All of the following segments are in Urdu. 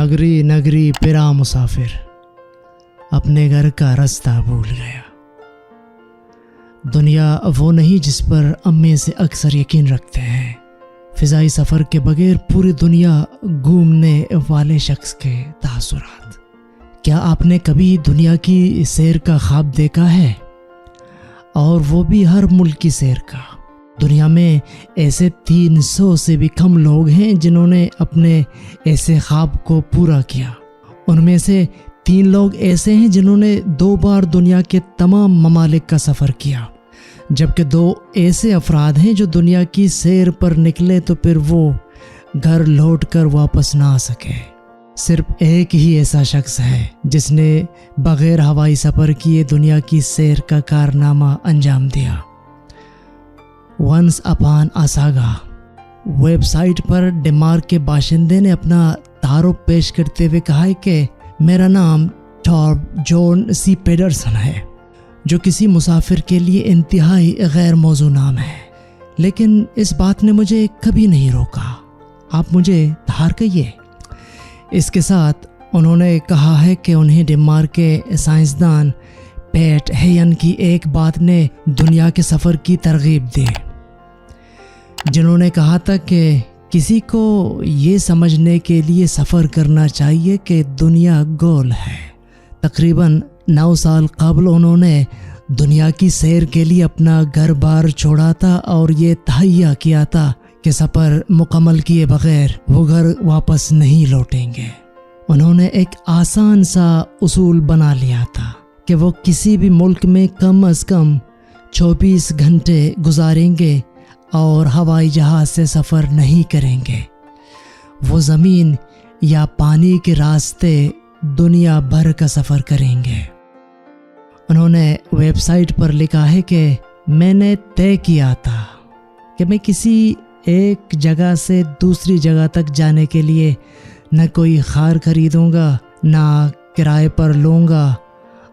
نگری نگری پھرا مسافر، اپنے گھر کا راستہ بھول گیا۔ دنیا وہ نہیں جس پر امی سے اکثر یقین رکھتے ہیں۔ فضائی سفر کے بغیر پوری دنیا گھومنے والے شخص کے تاثرات۔ کیا آپ نے کبھی دنیا کی سیر کا خواب دیکھا ہے؟ اور وہ بھی ہر ملک کی سیر کا۔ دنیا میں ایسے 300 سے بھی کم لوگ ہیں جنہوں نے اپنے ایسے خواب کو پورا کیا۔ ان میں سے 3 لوگ ایسے ہیں جنہوں نے 2 بار دنیا کے تمام ممالک کا سفر کیا، جبکہ 2 ایسے افراد ہیں جو دنیا کی سیر پر نکلے تو پھر وہ گھر لوٹ کر واپس نہ آ سکے۔ صرف ایک ہی ایسا شخص ہے جس نے بغیر ہوائی سفر کیے دنیا کی سیر کا کارنامہ انجام دیا۔ Once upon a saga website پر ڈنمارک کے باشندے نے اپنا تعارف پیش کرتے ہوئے کہا ہے کہ میرا نام تھوربجورن سی پیڈرسن ہے، جو کسی مسافر کے لیے انتہائی غیر موزوں نام ہے، لیکن اس بات نے مجھے کبھی نہیں روکا۔ آپ مجھے تھار کہیے۔ اس کے ساتھ انہوں نے کہا ہے کہ انہیں ڈنمارک کے سائنسدان پیٹ ہیئن کی ایک بات نے دنیا کے سفر کی ترغیب دی، جنہوں نے کہا تھا کہ کسی کو یہ سمجھنے کے لیے سفر کرنا چاہیے کہ دنیا گول ہے۔ تقریباً 9 سال قبل انہوں نے دنیا کی سیر کے لیے اپنا گھر بار چھوڑا تھا اور یہ تہیہ کیا تھا کہ سفر مکمل کیے بغیر وہ گھر واپس نہیں لوٹیں گے۔ انہوں نے ایک آسان سا اصول بنا لیا تھا کہ وہ کسی بھی ملک میں کم از کم 24 گھنٹے گزاریں گے اور ہوائی جہاز سے سفر نہیں کریں گے۔ وہ زمین یا پانی کے راستے دنیا بھر کا سفر کریں گے۔ انہوں نے ویب سائٹ پر لکھا ہے کہ میں نے طے کیا تھا کہ میں کسی ایک جگہ سے دوسری جگہ تک جانے کے لیے نہ کوئی کار خریدوں گا، نہ کرائے پر لوں گا،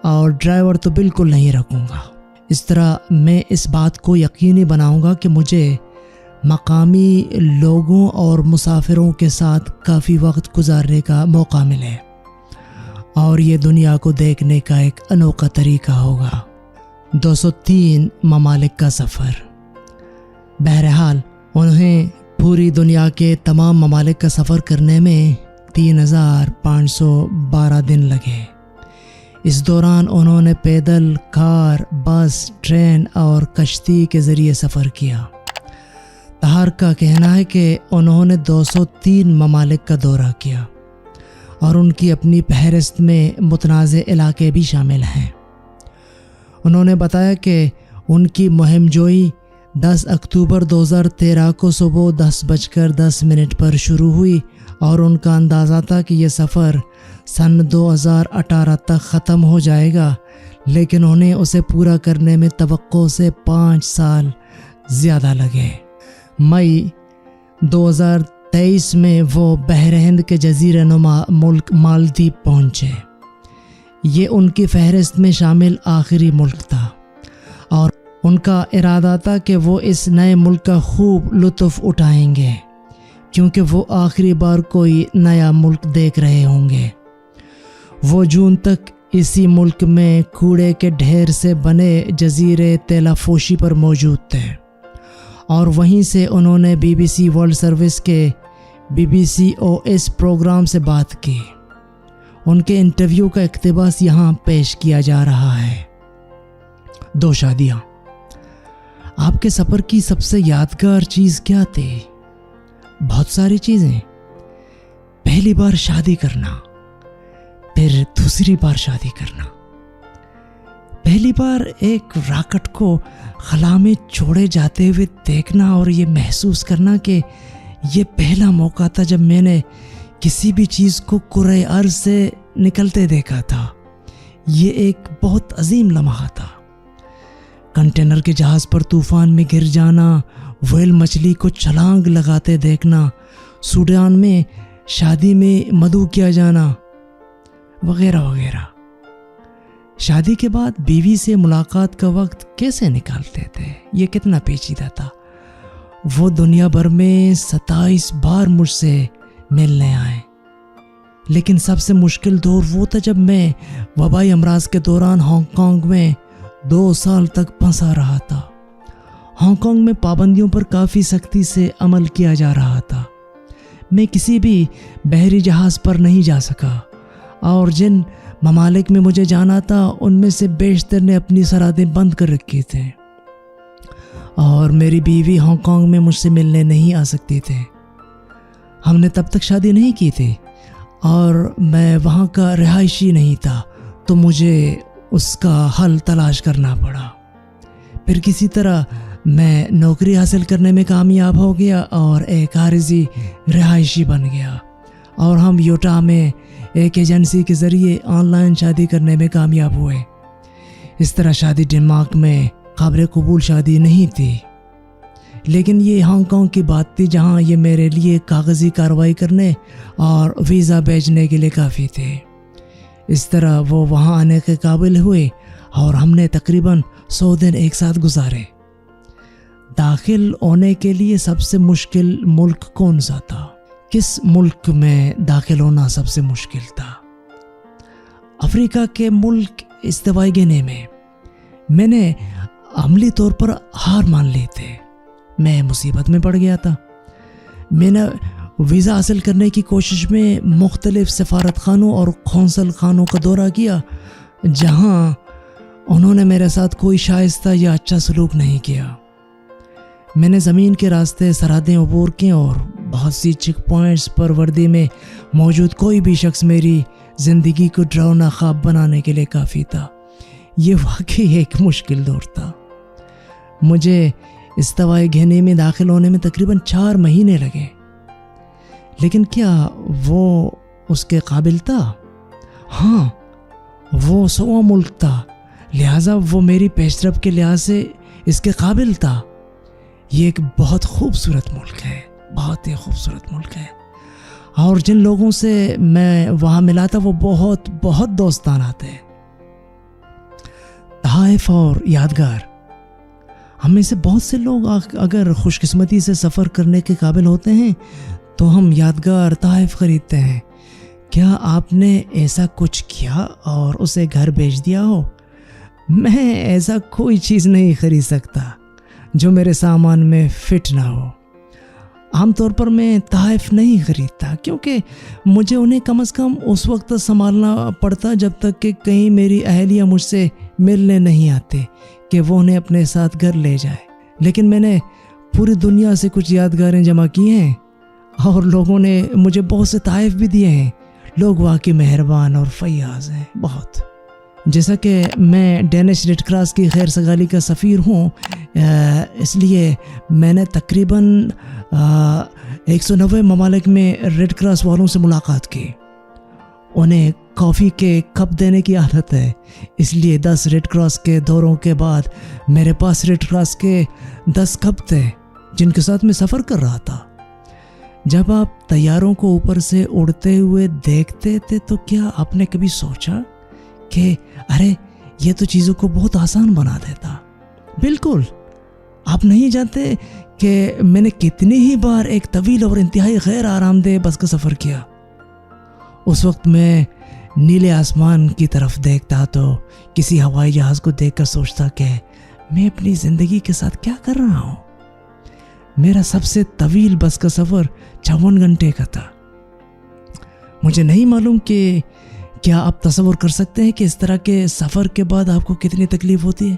اور ڈرائیور تو بالکل نہیں رکھوں گا۔ اس طرح میں اس بات کو یقینی بناؤں گا کہ مجھے مقامی لوگوں اور مسافروں کے ساتھ کافی وقت گزارنے کا موقع ملے، اور یہ دنیا کو دیکھنے کا ایک انوکھا طریقہ ہوگا۔ 203 ممالک کا سفر۔ بہرحال انہیں پوری دنیا کے تمام ممالک کا سفر کرنے میں 3512 دن لگے۔ اس دوران انہوں نے پیدل، کار، بس، ٹرین اور کشتی کے ذریعے سفر کیا۔ طاہر کا کہنا ہے کہ انہوں نے 203 ممالک کا دورہ کیا، اور ان کی اپنی فہرست میں متنازع علاقے بھی شامل ہیں۔ انہوں نے بتایا کہ ان کی مہم جوئی 10 اکتوبر 2013 کو صبح 10:10 پر شروع ہوئی، اور ان کا اندازہ تھا کہ یہ سفر سن 2018 تک ختم ہو جائے گا، لیکن انہیں اسے پورا کرنے میں توقع سے 5 سال زیادہ لگے۔ مئی 2023 میں وہ بحر ہند کے جزیرہ نما ملک مالدیپ پہنچے۔ یہ ان کی فہرست میں شامل آخری ملک تھا، اور ان کا ارادہ تھا کہ وہ اس نئے ملک کا خوب لطف اٹھائیں گے، کیونکہ وہ آخری بار کوئی نیا ملک دیکھ رہے ہوں گے۔ وہ جون تک اسی ملک میں کوڑے کے ڈھیر سے بنے جزیرے تیلافوشی پر موجود تھے، اور وہیں سے انہوں نے BBC ورلڈ سروس کے BBCOS پروگرام سے بات کی۔ ان کے انٹرویو کا اقتباس یہاں پیش کیا جا رہا ہے۔ 2 شادیاں۔ آپ کے سفر کی سب سے یادگار چیز کیا تھی؟ بہت ساری چیزیں۔ پہلی بار شادی کرنا، پھر دوسری بار شادی کرنا، پہلی بار ایک راکٹ کو خلا میں چھوڑے جاتے ہوئے دیکھنا اور یہ محسوس کرنا کہ یہ پہلا موقع تھا جب میں نے کسی بھی چیز کو کرۂ ارض سے نکلتے دیکھا تھا۔ یہ ایک بہت عظیم لمحہ تھا۔ کنٹینر کے جہاز پر طوفان میں گر جانا، ویل مچھلی کو چھلانگ لگاتے دیکھنا، سوڈان میں شادی میں مدعو کیا جانا، وغیرہ وغیرہ۔ شادی کے بعد بیوی سے ملاقات کا وقت کیسے نکالتے تھے؟ یہ کتنا پیچیدہ تھا۔ وہ دنیا بھر میں 27 بار مجھ سے ملنے آئے۔ لیکن سب سے مشکل دور وہ تھا جب میں وبائی امراض کے دوران ہانگ کانگ میں 2 سال تک پھنسا رہا تھا۔ ہانگ کانگ میں پابندیوں پر کافی سختی سے عمل کیا جا رہا تھا۔ میں کسی بھی بحری جہاز پر نہیں جا سکا، اور جن ممالک میں مجھے جانا تھا ان میں سے بیشتر نے اپنی سرحدیں بند کر رکھی تھے، اور میری بیوی ہانگ کانگ میں مجھ سے ملنے نہیں آ سکتی تھے۔ ہم نے تب تک شادی نہیں کی تھی اور میں وہاں کا رہائشی نہیں تھا، تو مجھے اس کا حل تلاش کرنا پڑا۔ پھر کسی طرح میں نوکری حاصل کرنے میں کامیاب ہو گیا اور ایک عارضی رہائشی بن گیا، اور ہم یوٹا میں ایک ایجنسی کے ذریعے آن لائن شادی کرنے میں کامیاب ہوئے۔ اس طرح شادی ڈنمارک میں قابل قبول شادی نہیں تھی، لیکن یہ ہانگ کانگ کی بات تھی جہاں یہ میرے لیے کاغذی کارروائی کرنے اور ویزا بھیجنے کے لیے کافی تھے۔ اس طرح وہ وہاں آنے کے قابل ہوئے اور ہم نے تقریباً 100 دن ایک ساتھ گزارے۔ داخل ہونے کے لیے سب سے مشکل ملک کون سا تھا؟ کس ملک میں داخل ہونا سب سے مشکل تھا؟ افریقہ کے ملک استوائی گینے میں نے عملی طور پر ہار مان لی تھی۔ میں مصیبت میں پڑ گیا تھا۔ میں نے ویزا حاصل کرنے کی کوشش میں مختلف سفارت خانوں اور قونصل خانوں کا دورہ کیا، جہاں انہوں نے میرے ساتھ کوئی شائستہ یا اچھا سلوک نہیں کیا۔ میں نے زمین کے راستے سرحدیں عبور کی اور بہت سی چیک پوائنٹس پر وردی میں موجود کوئی بھی شخص میری زندگی کو ڈراؤنا خواب بنانے کے لیے کافی تھا۔ یہ واقعی ایک مشکل دور تھا۔ مجھے استوائی گینے میں داخل ہونے میں تقریباً 4 مہینے لگے، لیکن کیا وہ اس کے قابل تھا؟ ہاں، وہ 100واں ملک تھا، لہٰذا وہ میری پیش رفت کے لحاظ سے اس کے قابل تھا۔ یہ ایک بہت خوبصورت ملک ہے، بہت ہی خوبصورت ملک ہے، اور جن لوگوں سے میں وہاں ملا تھا وہ بہت بہت دوستانہ تھے۔ تحائف اور یادگار۔ ہم میں سے بہت سے لوگ اگر خوش قسمتی سے سفر کرنے کے قابل ہوتے ہیں تو ہم یادگار تحائف خریدتے ہیں۔ کیا آپ نے ایسا کچھ کیا اور اسے گھر بھیج دیا ہو؟ میں ایسا کوئی چیز نہیں خرید سکتا جو میرے سامان میں فٹ نہ ہو۔ عام طور پر میں تحائف نہیں خریدتا، کیونکہ مجھے انہیں کم از کم اس وقت سنبھالنا پڑتا جب تک کہ کہیں میری اہلیہ مجھ سے ملنے نہیں آتے کہ وہ انہیں اپنے ساتھ گھر لے جائے۔ لیکن میں نے پوری دنیا سے کچھ یادگاریں جمع کی ہیں، اور لوگوں نے مجھے بہت سے تحائف بھی دیے ہیں۔ لوگ واقعی مہربان اور فیاض ہیں، بہت۔ جیسا کہ میں ڈینش ریڈ کراس کی خیر سگالی کا سفیر ہوں، اس لیے میں نے تقریباً 190 ممالک میں ریڈ کراس والوں سے ملاقات کی۔ انہیں کافی کے کپ دینے کی عادت ہے، اس لیے 10 ریڈ کراس کے دوروں کے بعد میرے پاس ریڈ کراس کے 10 کپ تھے جن کے ساتھ میں سفر کر رہا تھا۔ جب آپ طیاروں کو اوپر سے اڑتے ہوئے دیکھتے تھے تو کیا آپ نے کبھی سوچا کہ ارے یہ تو چیزوں کو بہت آسان بنا دیتا؟ بالکل۔ آپ نہیں جانتے کہ میں نے کتنی ہی بار ایک طویل اور انتہائی غیر آرام دہ بس کا سفر کیا۔ اس وقت میں نیلے آسمان کی طرف دیکھتا تو کسی ہوائی جہاز کو دیکھ کر سوچتا کہ میں اپنی زندگی کے ساتھ کیا کر رہا ہوں۔ میرا سب سے طویل بس کا سفر 56 گھنٹے کا تھا۔ مجھے نہیں معلوم کہ کیا آپ تصور کر سکتے ہیں کہ اس طرح کے سفر کے بعد آپ کو کتنی تکلیف ہوتی ہے۔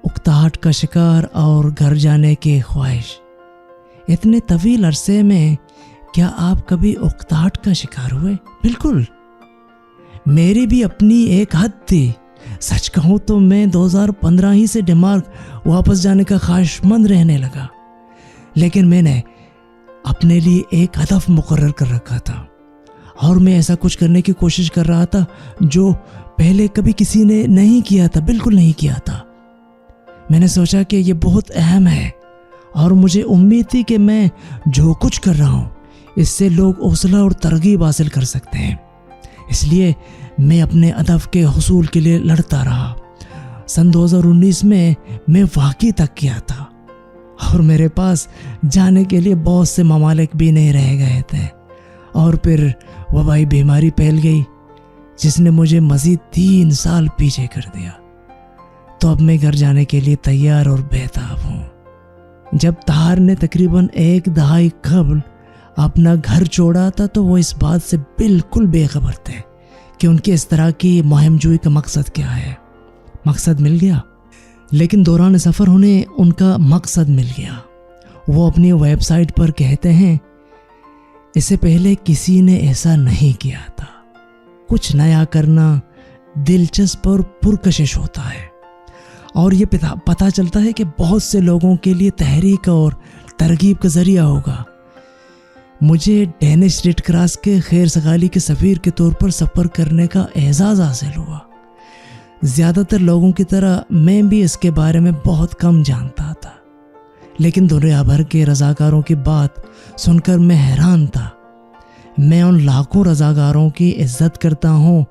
اکتاہٹ کا شکار اور گھر جانے کی خواہش۔ اتنے طویل عرصے میں کیا آپ کبھی اکتاہٹ کا شکار ہوئے؟ بالکل، میری بھی اپنی ایک حد تھی۔ سچ کہوں تو میں 2015 ہی سے ڈنمارک واپس جانے کا خواہش مند رہنے لگا، لیکن میں نے اپنے لیے ایک ہدف مقرر کر رکھا تھا، اور میں ایسا کچھ کرنے کی کوشش کر رہا تھا جو پہلے کبھی کسی نے نہیں کیا تھا، بالکل نہیں کیا تھا۔ میں نے سوچا کہ یہ بہت اہم ہے، اور مجھے امید تھی کہ میں جو کچھ کر رہا ہوں اس سے لوگ حوصلہ اور ترغیب حاصل کر سکتے ہیں۔ اس لیے میں اپنے ہدف کے حصول کے لیے لڑتا رہا۔ سن 2019 میں واقعی تک کیا تھا، اور میرے پاس جانے کے لیے بہت سے ممالک بھی نہیں رہ گئے تھے، اور پھر وبائی بیماری پھیل گئی جس نے مجھے مزید 3 سال پیچھے کر دیا۔ تو اب میں گھر جانے کے لیے تیار اور بےتاب ہوں۔ جب طاہر نے تقریباً 1 دہائی قبل اپنا گھر چھوڑا تھا تو وہ اس بات سے بالکل بے خبر تھے کہ ان کی اس طرح کی مہم جوئی کا مقصد کیا ہے۔ مقصد مل گیا، لیکن دوران سفر انہیں ان کا مقصد مل گیا۔ وہ اپنی ویب سائٹ پر کہتے ہیں، اس سے پہلے کسی نے ایسا نہیں کیا تھا۔ کچھ نیا کرنا دلچسپ اور پرکشش ہوتا ہے، اور یہ پتہ چلتا ہے کہ بہت سے لوگوں کے لیے تحریک اور ترغیب کا ذریعہ ہوگا۔ مجھے ڈینش ریڈ کراس کے خیر سگالی کے سفیر کے طور پر سفر کرنے کا اعزاز حاصل ہوا۔ زیادہ تر لوگوں کی طرح میں بھی اس کے بارے میں بہت کم جانتا تھا، لیکن دنیا بھر کے رضاکاروں کی بات سن کر میں حیران تھا۔ میں ان لاکھوں رضاکاروں کی عزت کرتا ہوں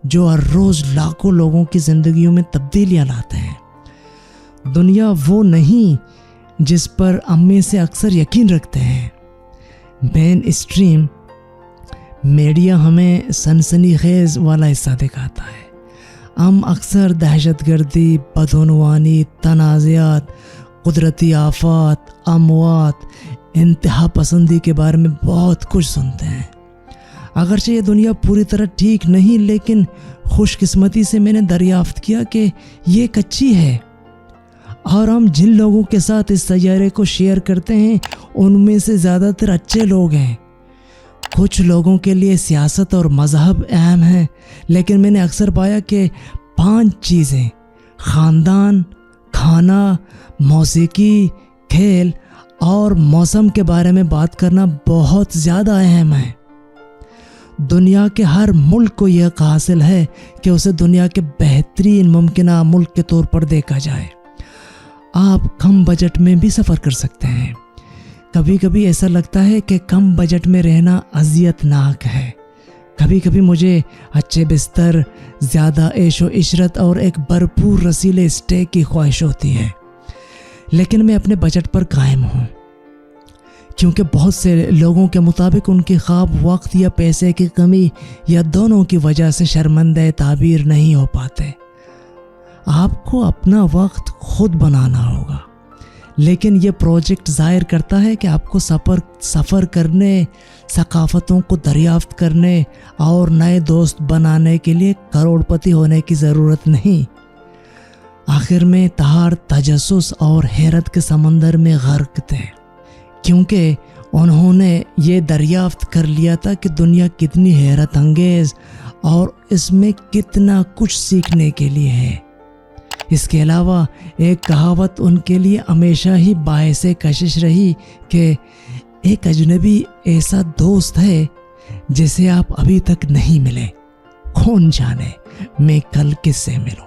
جو ہر روز لاکھوں لوگوں کی زندگیوں میں تبدیلیاں لاتے ہیں۔ دنیا وہ نہیں جس پر امی سے اکثر یقین رکھتے ہیں۔ مین اسٹریم میڈیا ہمیں سنسنی خیز والا حصہ دکھاتا ہے۔ ہم اکثر دہشت گردی، بدعنوانی، تنازعات، قدرتی آفات، اموات، انتہا پسندی کے بارے میں بہت کچھ سنتے ہیں۔ اگرچہ یہ دنیا پوری طرح ٹھیک نہیں، لیکن خوش قسمتی سے میں نے دریافت کیا کہ یہ کچی ہے، اور ہم جن لوگوں کے ساتھ اس سیارے کو شیئر کرتے ہیں ان میں سے زیادہ تر اچھے لوگ ہیں۔ کچھ لوگوں کے لیے سیاست اور مذہب اہم ہیں، لیکن میں نے اکثر پایا کہ 5 چیزیں، خاندان، کھانا، موسیقی، کھیل اور موسم کے بارے میں بات کرنا بہت زیادہ اہم ہے۔ دنیا کے ہر ملک کو یہ حاصل ہے کہ اسے دنیا کے بہترین ممکنہ ملک کے طور پر دیکھا جائے۔ آپ کم بجٹ میں بھی سفر کر سکتے ہیں۔ کبھی کبھی ایسا لگتا ہے کہ کم بجٹ میں رہنا اذیت ناک ہے۔ کبھی کبھی مجھے اچھے بستر، زیادہ عیش و عشرت اور ایک بھرپور رسیلے اسٹے کی خواہش ہوتی ہے، لیکن میں اپنے بجٹ پر قائم ہوں، کیونکہ بہت سے لوگوں کے مطابق ان کے خواب وقت یا پیسے کی کمی یا دونوں کی وجہ سے شرمندہ تعبیر نہیں ہو پاتے۔ آپ کو اپنا وقت خود بنانا ہوگا، لیکن یہ پروجیکٹ ظاہر کرتا ہے کہ آپ کو سفر کرنے، ثقافتوں کو دریافت کرنے اور نئے دوست بنانے کے لیے کروڑ پتی ہونے کی ضرورت نہیں۔ آخر میں طاہر تجسس اور حیرت کے سمندر میں غرق تھے، کیونکہ انہوں نے یہ دریافت کر لیا تھا کہ دنیا کتنی حیرت انگیز اور اس میں کتنا کچھ سیکھنے کے لیے ہے۔ اس کے علاوہ ایک کہاوت ان کے لیے ہمیشہ ہی باعث کشش رہی کہ ایک اجنبی ایسا دوست ہے جسے آپ ابھی تک نہیں ملے، کون جانے میں کل کس سے ملوں۔